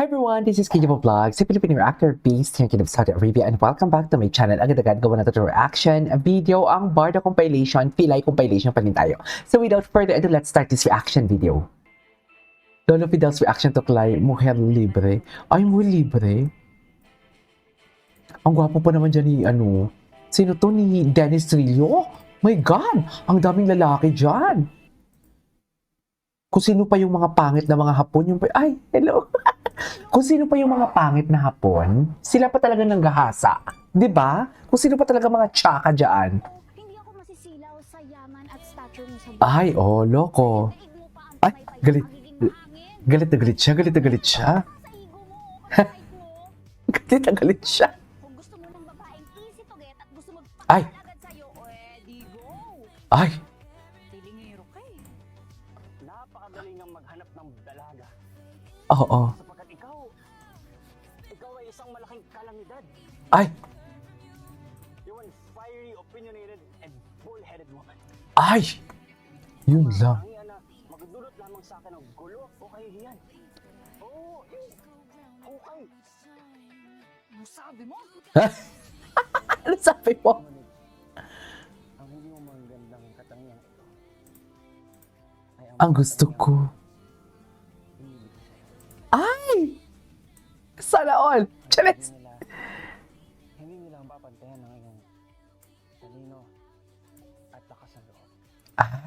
Hi everyone, this is Kijibo Vlog, si Filipino reactor based here in Saudi Arabia, and welcome back to my channel. Agad-agad gawa na ito reaction video ang Barda compilation, Pilay compilation pa rin tayo. So without further ado, let's start this reaction video. Lolo Fidel's reaction to Clay, Mujer Libre. Ay, Mujer Libre? Ang gwapo pa naman dyan ni, sino to, ni Dennis Trillo? My God, ang daming lalaki dyan. Kung sino pa yung mga pangit na mga Hapon, ay, hello. Kung sino pa yung mga pangit na Hapon, sila pa talaga nanggahasa. 'Di ba? Kung sino pa talaga mga tsaka dyan. Hindi ako masisilaw sa yaman at stature mo sa buhay. Ay, oh, loko. Ay, galit. Galit na galit siya, galit na galit siya. Sa ego mo, type mo. Galit na galit siya. Kung gusto mo ng babaeng easy to get at gusto Ay. magpakalan agad sa'yo, di go. Ay, Tilingero ka eh. Napakadali ng maghanap ng dalaga oo. sapagkat ikaw ay isang malaking kalamidad. Ay, You're one fiery, opinionated, and bull-headed woman. ay. Yun lang. Ang na magdulot lamang sa akin ng gulo o kahihiyan. Oo, hukay. Ano sabi mo? Ano sabi mo? Ang hindi mo magandang katangian ito ay Ang gusto ko. inibig ko sa'yo. Ay! Sana all! Charis! Hindi nila ang papantayan ng iyong talino at lakas ng loob. Ah?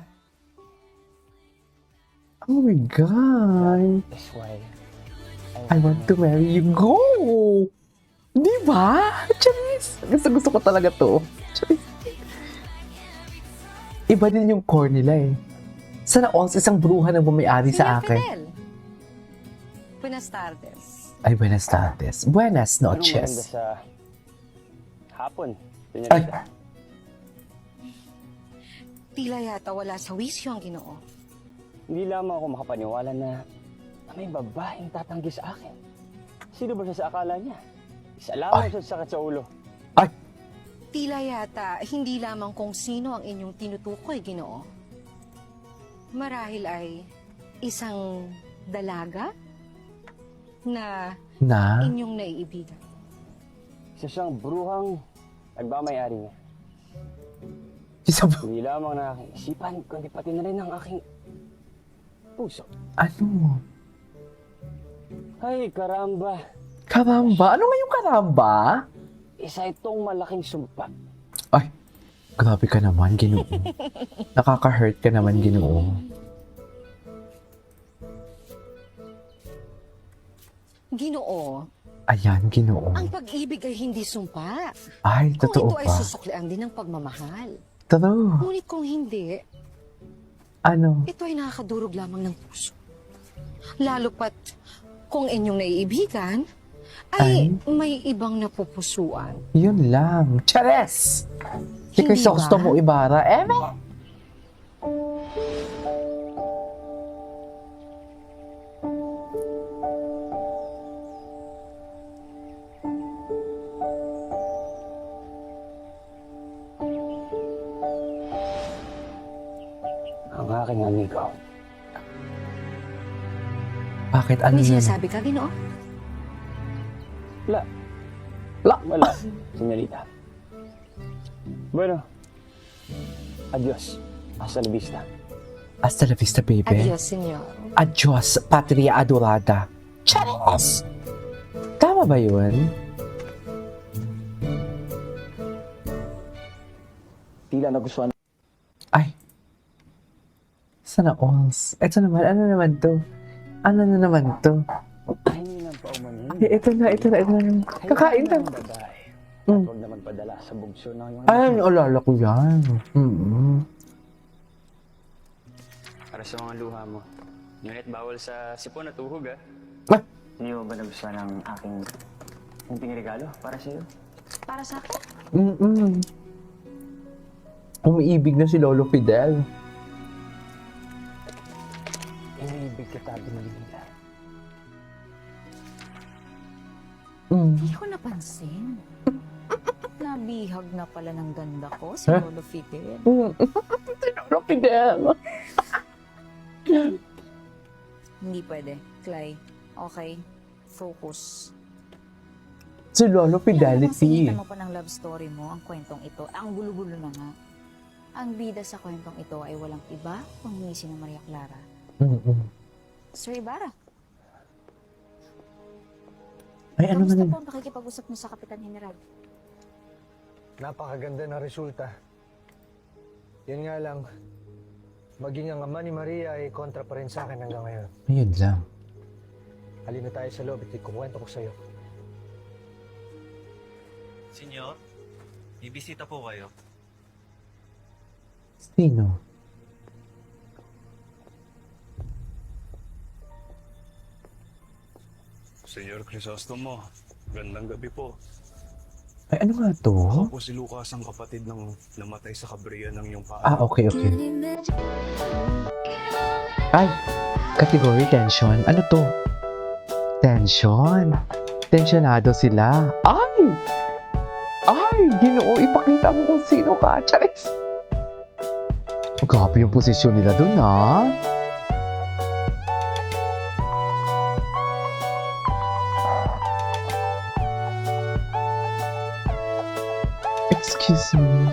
Oh my God! That's why I want to marry you. Go! Di ba? Charis! Gusto ko talaga to. Charis. Iba din yung core nila eh. Sana all isang bruha ng bumayari sa akin. Fidel. Buenas tardes. Ay, buenas tardes. Buenas Anong maganda noches. sa hapon, Ay, senyorita? Tila yata wala sa wisyo ang Ginoo. Hindi lamang ako makapaniwala na may babaeng tatanggi sa akin. Sino ba siya sa akala niya? Isa lamang Ay. siya sa sakit sa ulo. ay, Tila yata hindi lamang kung sino ang inyong tinutukoy, Ginoo. Marahil ay isang dalaga na na? inyong naiibigan. Isa siyang bruhang nagmamayari niya. Isa, Hindi lamang na aking isipan, kundi pati na rin ang aking puso. ano? Ay, karamba. Karamba? Ano nga yung karamba? Isa itong malaking sumpa. Ay, grabe ka naman, Ginoo. Nakaka-hurt ka naman, Ginoo. Ginoo, Ayan, Ginoo. ang pag-ibig ay hindi sumpa. Ay, Kung totoo ito ay ba? susuklian din ng pagmamahal. True. Ngunit kung hindi, Ano? ito ay nakakadurog lamang ng puso. Lalo pat kung inyong naiibigan, ay may ibang napupusuan. Yun lang. Chares! Di Hindi Cristo ba? gusto mo Ibarra. Eme! Ang aking amigo. Bakit? Ano May yun? sinasabi ka, Ginoo? La. La. Wala, senyorita. Bueno. Adios. Hasta la vista. Hasta la vista, baby. Adios, senyor. Adios, patria adorada. Chares! Tama ba yun? Tila nagustuhan. Ay. Sana alls. Ito naman, ano naman to? Ano na naman to? Ay, hindi nang paumanin. Ay, ito na. Kakain na. Ng babae. Mm. Huwag na magpadala sa bugso ng iyong Ay, alala ko yan. Para sa mga luha mo. Ngunit bawal sa sipon at uhog, ah. Ay, Hindi mo ba nagustuhan ang aking munting regalo para sa iyo? Para sa akin? Umiibig na si Lolo Fidel. Iniibig kita, Benedita. Hindi ko napansin. Nabihag na pala ng ganda ko si Lolo Fidel. Si Lolo Fidel. Hindi pwede, Clay. Okay? focus. Si Lolo Alam mo, kung Fidelity. sinitan mo pa ng love story mo, ang kwentong ito, ang gulo-gulo na nga. Ang bida sa kwentong ito ay walang iba kundi si Maria Clara. Mm-mm. Sir Ibarra, Ay, ano kamusta man po ang pakikipag-usap niyo sa Kapitan General? Napakaganda ng resulta. Yan nga lang, maging ang ama ni Maria ay kontra pa rin sa akin hanggang ngayon. Ayun lang. Halina tayo sa loob at ikukwento ko sa'yo. Senyor, may bisita po kayo. Sino? Senyor Crisostomo, gandang gabi po. Ay, ano nga to? Ako po si Lucas, ang kapatid ng namatay sa kabriyan ng iyong Ah, paa. okay. Ay, category tension. Ano to? Tension. Tensionado sila. Ay! Ay, Ginoo, ipakita mo kung sino ka. Charis! Grabe yung posisyon nila dun, ha? Excuse me.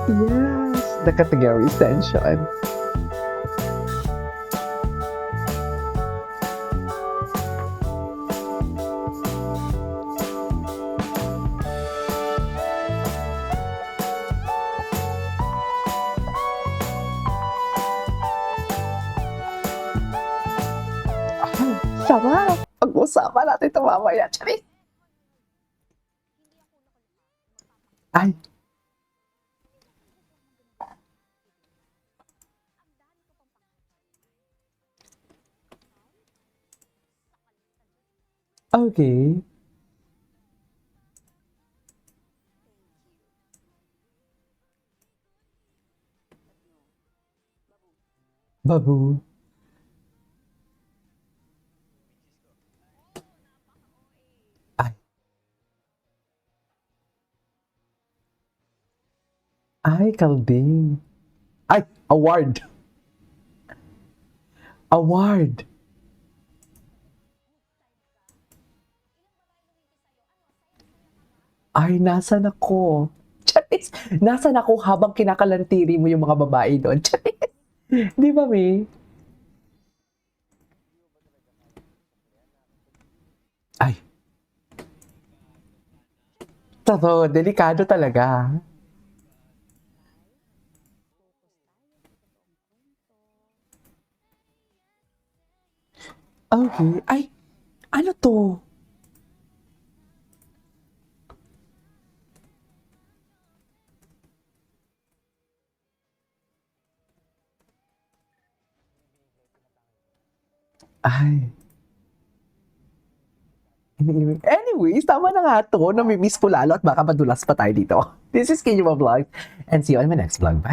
Yes, the category is tension. Ay, sarap! Pag-usapan natin ito mamaya, Charis! Ay, okay. Babu. Ay. Ay, Kalding. Ay, award. Award. Ay, nasan ako? Charis, nasan ako habang kinakalantiri mo yung mga babae doon? Charis. Di ba, May? Ay. Totoo, delikado talaga. Okay. Ay, ano to? Ay. Anyways, tama na nga to. Namimiss ko lalo at baka madulas pa tayo dito. This is Kinyo Vlog and see you on my next vlog. Bye!